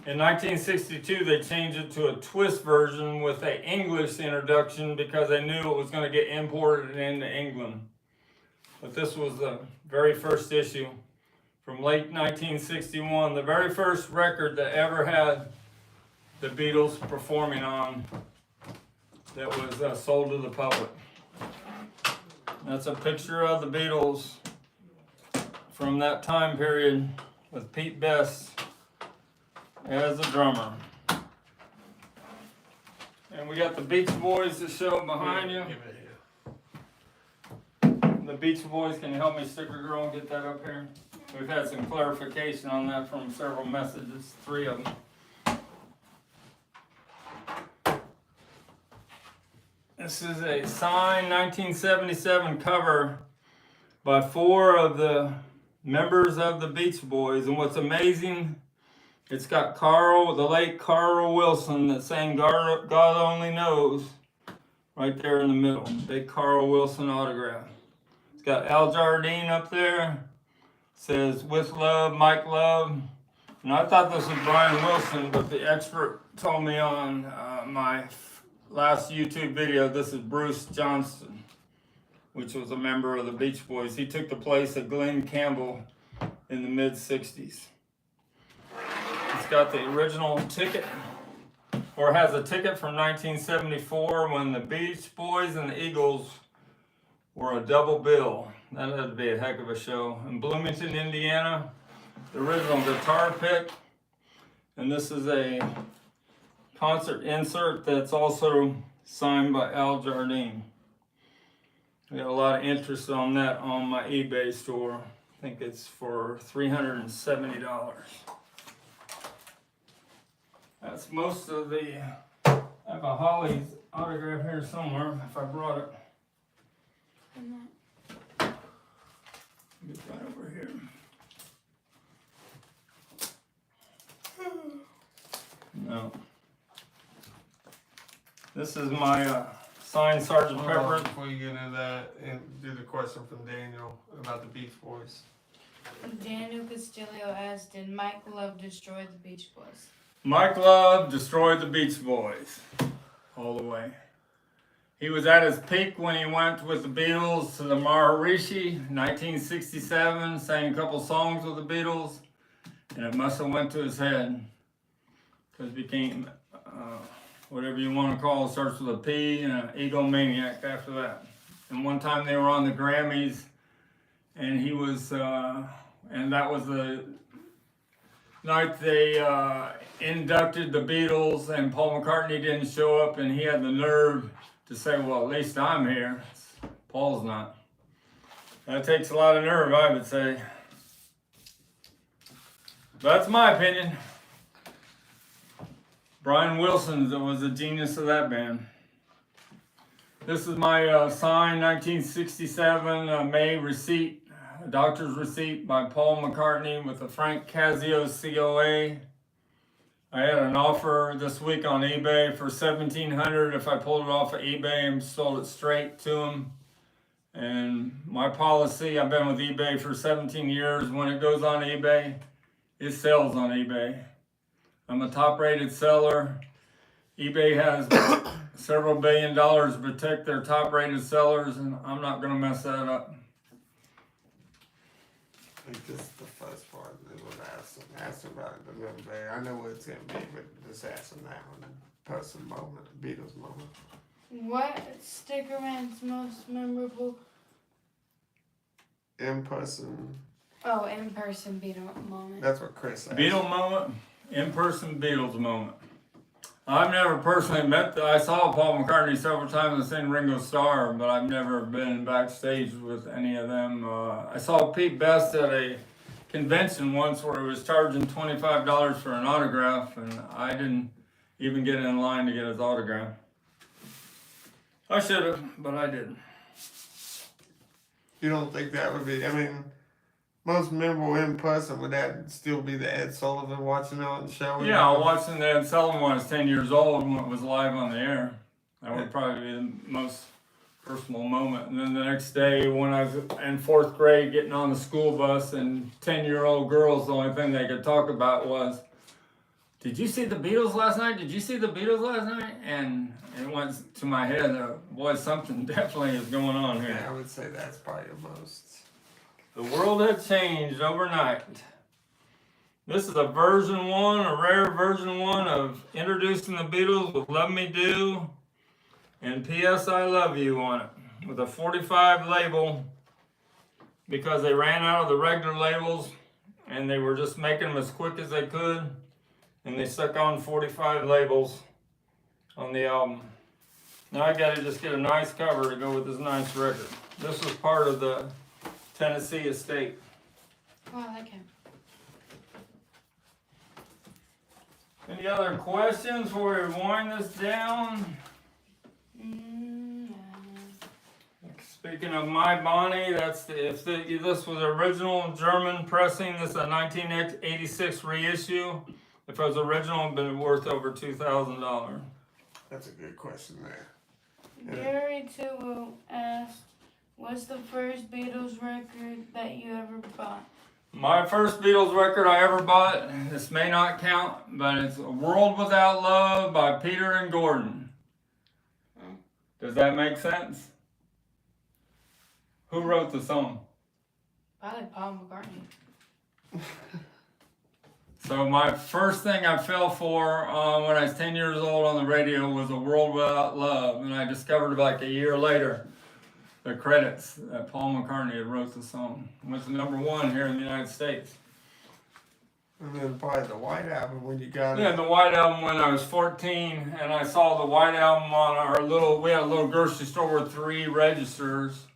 A: In 1962, they changed it to a twist version with an English introduction because they knew it was going to get imported into England. But this was the very first issue from late 1961, the very first record that ever had the Beatles performing on that was sold to the public. That's a picture of the Beatles from that time period with Pete Best as a drummer. And we got the Beach Boys to show behind you. The Beach Boys, can you help me, Sticker Girl, and get that up here? We've had some clarification on that from several messages, 3 of them. This is a signed 1977 cover by 4 of the members of the Beach Boys. And what's amazing, it's got the late Carl Wilson, that sang God Only Knows, right there in the middle. Big Carl Wilson autograph. It's got Al Jardine up there. Says, with love, Mike Love. And I thought this was Brian Wilson, but the expert told me on my last YouTube video, this is Bruce Johnston, which was a member of the Beach Boys. He took the place of Glenn Campbell in the mid-60s. It's got the original ticket, or has a ticket from 1974 when the Beach Boys and the Eagles were a double bill. That had to be a heck of a show. In Bloomington, Indiana, the original guitar pick. And this is a concert insert that's also signed by Al Jardine. We got a lot of interest on that on my eBay store. I think it's for $370. That's most of the, I have a Holly's autograph here somewhere if I brought it. Get right over here. No. This is my signed Sgt. Pepper.
C: Before you get into that, and do the question from Daniel about the Beach Boys.
D: Daniel Castillo asked, did Mike Love destroy the Beach Boys?
A: Mike Love destroyed the Beach Boys all the way. He was at his peak when he went with the Beatles to the Maharishi, 1967, sang a couple songs with the Beatles, and it must have went to his head, because he became, whatever you want to call it, starts with a P, and an egomaniac after that. And one time they were on the Grammys, and he was, and that was the night they inducted the Beatles, and Paul McCartney didn't show up, and he had the nerve to say, well, at least I'm here. Paul's not. That takes a lot of nerve, I would say. That's my opinion. Brian Wilson was a genius of that band. This is my signed 1967 May receipt, doctor's receipt by Paul McCartney with the Frank Casio COA. I had an offer this week on eBay for $1,700 if I pulled it off of eBay and sold it straight to him. And my policy, I've been with eBay for 17 years. When it goes on eBay, it sells on eBay. I'm a top-rated seller. eBay has several $1 billion to protect their top-rated sellers, and I'm not going to mess that up.
C: I think this is the first part. They would ask about it a little bit. I know what it's going to be, but just ask them that one. Person moment, Beatles moment.
D: What Stickerman's most memorable?
C: In-person.
D: Oh, in-person Beatle moment.
C: That's what Chris asked.
A: Beatle moment, in-person Beatles moment. I've never personally met, I saw Paul McCartney several times and seen Ringo Starr, but I've never been backstage with any of them. I saw Pete Best at a convention once where he was charging $25 for an autograph, and I didn't even get in line to get his autograph. I should have, but I didn't.
C: You don't think that would be, I mean, most memorable in person, would that still be the Ed Sullivan watching on the show?
A: Yeah, watching the Ed Sullivan when I was 10 years old when it was live on the air. That would probably be the most personal moment. And then the next day when I was in 4th grade getting on the school bus, and 10-year-old girls, the only thing they could talk about was, did you see the Beatles last night? Did you see the Beatles last night? And it went to my head, boy, something definitely is going on here.
C: Yeah, I would say that's probably the most.
A: The world had changed overnight. This is a version 1, a rare version 1 of Introducing the Beatles with Love Me Do and P.S. I Love You on it, with a 45 label, because they ran out of the regular labels and they were just making them as quick as they could, and they stuck on 45 labels on the album. Now I gotta just get a nice cover to go with this nice record. This was part of the Tennessee estate.
D: Oh, I like him.
A: Any other questions before we wind this down? Speaking of My Bonnie, that's this was original German pressing. This is a 1986 reissue. If it was original, it'd been worth over $2,000.
C: That's a good question there.
D: Gary too asked, what's the first Beatles record that you ever bought?
A: My first Beatles record I ever bought, this may not count, but it's A World Without Love by Peter and Gordon. Does that make sense? Who wrote the song?
D: Probably Paul McCartney.
A: So my first thing I fell for when I was 10 years old on the radio was A World Without Love, and I discovered like a year later the credits that Paul McCartney had wrote the song. It was #1 here in the United States.
C: And then probably the White Album when you got
A: Yeah,
C: it.
A: the White Album when I was 14, and I saw the White Album on we had a little grocery store with 3 registers,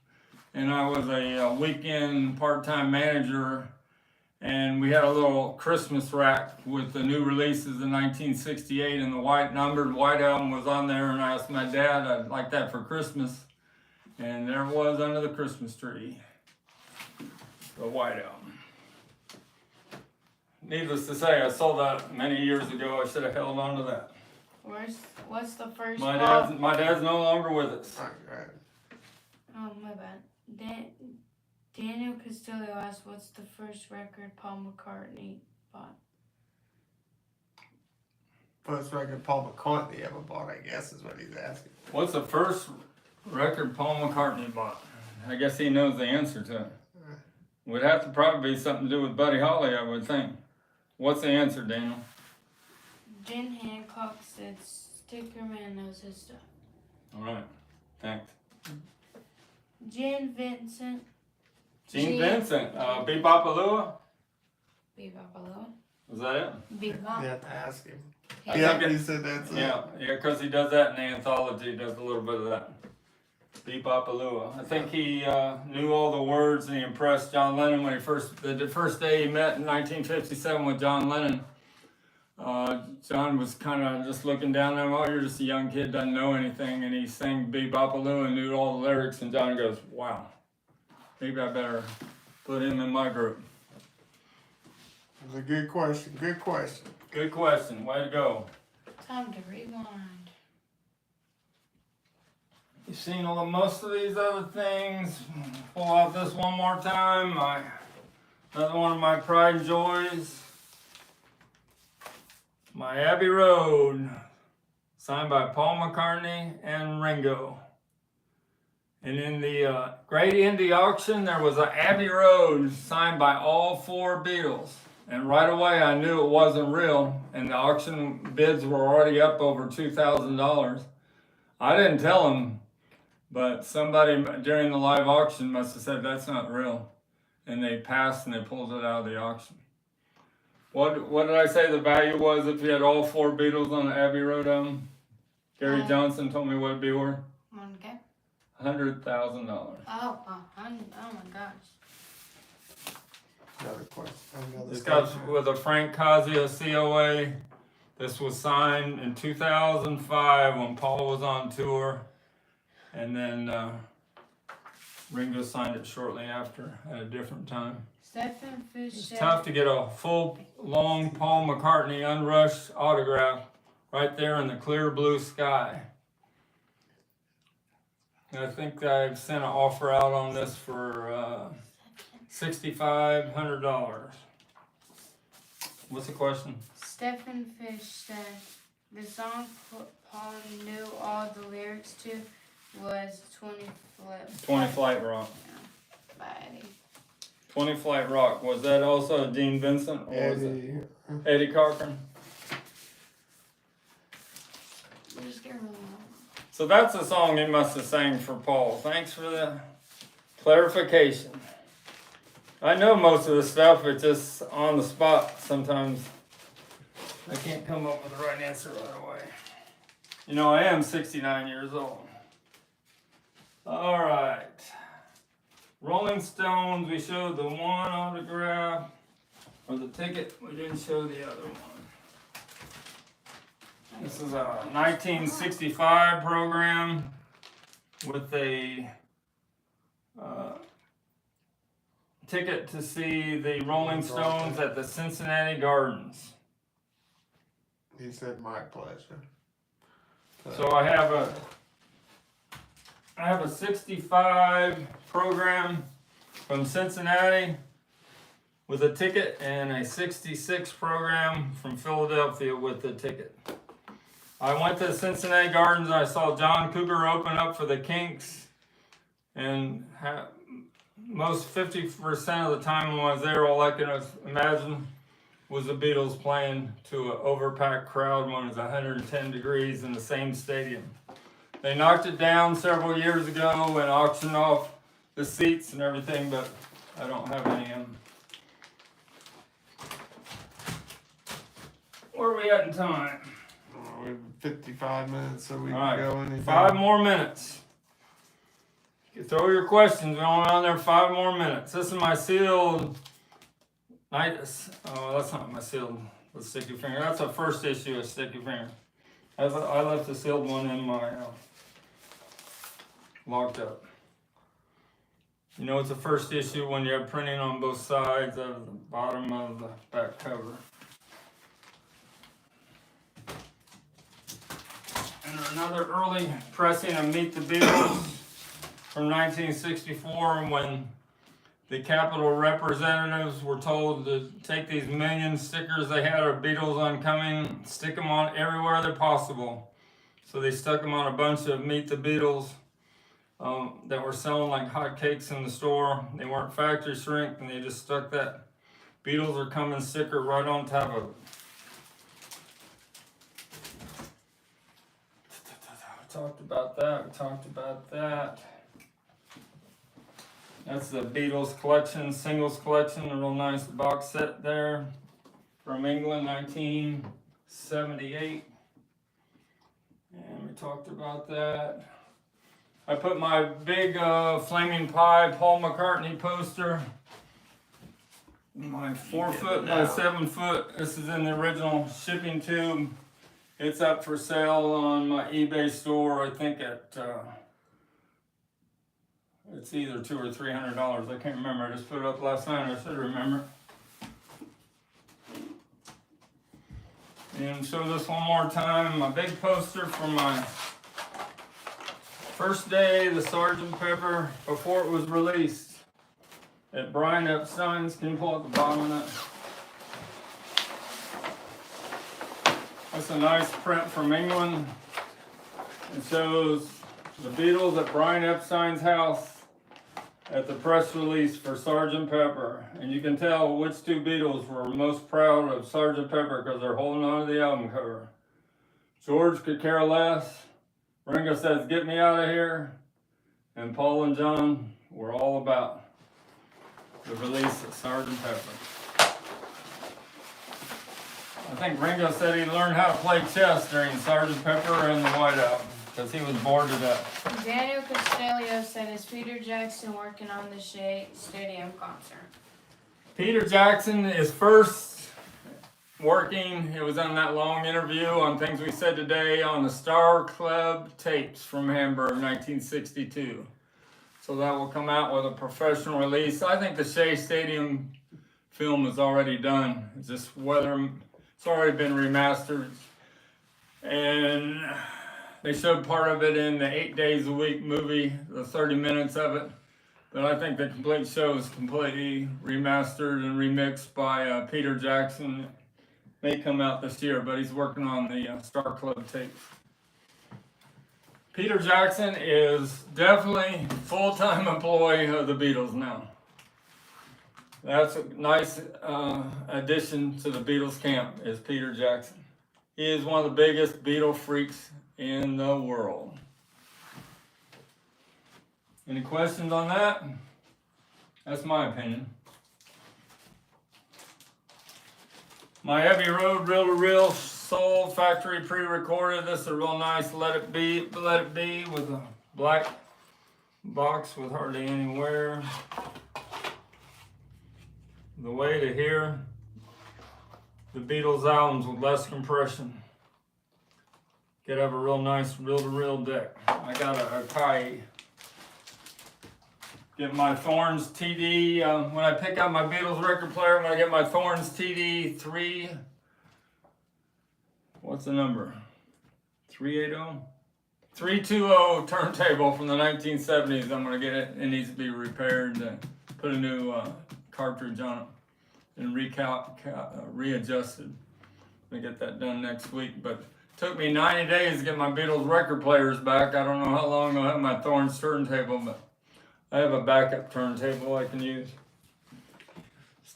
A: and I was a weekend part-time manager, and we had a little Christmas rack with the new releases in 1968, and the numbered White Album was on there, and I asked my dad, I'd like that for Christmas, and there it was under the Christmas tree, the White Album. Needless to say, I sold that many years ago. I should have held on to that.
D: What's the first
A: My
D: Paul...
A: dad's no longer with us.
C: Alright.
D: Oh, my bad. Daniel Castillo asked, what's the first record Paul McCartney bought?
C: First record Paul McCartney ever bought, I guess, is what he's asking.
A: What's the first record Paul McCartney bought? I guess he knows the answer to it. Would have to probably be something to do with Buddy Holly, I would think. What's the answer, Daniel?
D: Jen Hancock said Stickerman knows his stuff.
A: All right, thanks.
D: Gene Vincent.
A: Gene Vincent, Bebopalua?
D: Bebopalua.
A: Was that it?
D: Bebop.
C: You have to ask him.
A: I
C: Yeah,
A: think
C: he said that's it.
A: Yeah, because he does that in the anthology. He does a little bit of that. Bebopalua. I think he knew all the words, and he impressed John Lennon when the first day he met in 1957 with John Lennon. John was kind of just looking down at him. Oh, you're just a young kid, doesn't know anything. And he sang Bebopalua and knew all the lyrics. And John goes, "Wow, maybe I better put him in my group."
C: It was a good question. Good question.
A: Good question. Way to go.
D: Time to rewind.
A: You've seen most of these other things. Pull out this one more time. Another one of my pride and joys. My Abbey Road, signed by Paul McCartney and Ringo. And in the Great Indie Auction, there was an Abbey Road signed by all 4 Beatles. And right away, I knew it wasn't real. And the auction bids were already up over $2,000. I didn't tell them. But somebody during the live auction must have said that's not real, and they passed and they pulled it out of the auction. What did I say the value was if you had all 4 Beatles on the Abbey Road album? Gary Johnson told me what it'd be worth.
D: Okay.
A: $100,000.
D: Oh my gosh.
C: Another question. Another
A: This got
C: question.
A: with a Frank Cazia COA. This was signed in 2005 when Paul was on tour. And then Ringo signed it shortly after at a different time.
D: Stephen Fish
A: It's
D: said,
A: tough to get a full, long Paul McCartney unrushed autograph right there in the clear blue sky. And I think I've sent an offer out on this for $6,500. What's the question?
D: Stephen Fish said, the song Paul knew all the lyrics to was
A: 20 Flight Rock.
D: By Eddie.
A: 20 Flight Rock. Was that also Dean Vincent or was it Eddie Cochran?
D: Just get really long.
A: So that's the song he must have sang for Paul. Thanks for the clarification. I know most of the stuff, it's just on the spot sometimes. I can't come up with the right answer right away. You know, I am 69 years old. All right. Rolling Stones, we showed the one autograph, or the ticket, we didn't show the other one. This is a 1965 program with a ticket to see the Rolling Stones at the Cincinnati Gardens.
C: He said, my pleasure.
A: So I have I have a 65 program from Cincinnati with a ticket and a 66 program from Philadelphia with a ticket. I went to Cincinnati Gardens and I saw John Cougar open up for the Kinks, and most 50% of the time when I was there, all I can imagine was the Beatles playing to an overpacked crowd when it was 110 degrees in the same stadium. They knocked it down several years ago and auctioned off the seats and everything, but I don't have any of them. Where are we at in time?
C: We have 55 minutes, so we
A: All
C: can
A: right,
C: go anything.
A: 5 more minutes. You can throw your questions on there. 5 more minutes. This is my sealed Nitus. Oh, that's not my sealed with Sticky Finger. That's the first issue of Sticky Finger. I left the sealed one in my locked up. You know it's the first issue when you have printing on both sides of the bottom of the back cover. And another early pressing of Meet the Beatles from 1964, when the Capitol representatives were told to take these million stickers they had of Beatles Oncoming, stick them on everywhere they're possible. So they stuck them on a bunch of Meet the Beatles that were selling like hotcakes in the store. They weren't factory shrink, and they just stuck that Beatles Are Coming sticker right on top of it. Talked about that. That's the Beatles collection, singles collection, a real nice box set there from England, 1978. And we talked about that. I put my big Flaming Pie Paul McCartney poster, my 4 foot by 7 foot. This is in the original shipping tube. It's up for sale on my eBay store. I think at it's either $200 or $300. I can't remember. I just put it up last night. I should remember. And show this one more time. My big poster for my first day, the Sgt. Pepper, before it was released at Brian Epstein's. Can you pull up the bottom of that? That's a nice print from England. It shows the Beatles at Brian Epstein's house at the press release for Sgt. Pepper. And you can tell which 2 Beatles were most proud of Sgt. Pepper because they're holding on to the album cover. George could care less. Ringo says, "Get me out of here." And Paul and John were all about the release of Sgt. Pepper. I think Ringo said he learned how to play chess during Sgt. Pepper and the White Album because he was bored to death.
D: Daniel Costello said, "Is Peter Jackson working on the Shea Stadium concert?"
A: Peter Jackson is first working. It was on that long interview on Things We Said Today on the Star Club tapes from Hamburg, 1962. So that will come out with a professional release. I think the Shea Stadium film is already done. It's just whether it's already been remastered. And they showed part of it in the 8 Days a Week movie, the 30 minutes of it. But I think the complete show is completely remastered and remixed by Peter Jackson. May come out this year, but he's working on the Star Club tapes. Peter Jackson is definitely full-time employee of the Beatles now. That's a nice addition to the Beatles camp, is Peter Jackson. He is one of the biggest Beatle freaks in the world. Any questions on that? That's my opinion. My Abbey Road Reel-to-Reel Soul Factory pre-recorded. This is a real nice Let It Be with a black box with hardly any wear. The way to hear the Beatles albums with less compression. Could have a real nice reel-to-reel deck. I got a Kai. Get my Thorns TD. When I pick up my Beatles record player, I'm going to get my Thorns TD 3. What's the number? 380? 320 turntable from the 1970s. I'm gonna get it. It needs to be repaired. Put a new cartridge on it and readjusted. I'm gonna get that done next week. But it took me 90 days to get my Beatles record players back. I don't know how long I'll have my Thorns turntable, but I have a backup turntable I can use.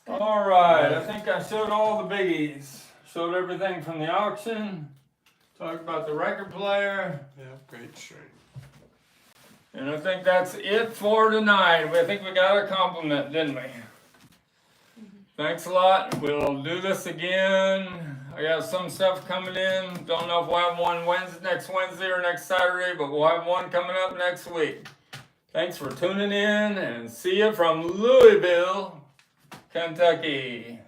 A: All right, I think I showed all the biggies. Showed everything from the auction. Talked about the record player.
C: Yeah, great straight.
A: And I think that's it for tonight. I think we got a compliment, didn't we? Thanks a lot. We'll do this again. I got some stuff coming in. Don't know if we'll have one next Wednesday or next Saturday, but we'll have one coming up next week. Thanks for tuning in, and see you from Louisville, Kentucky.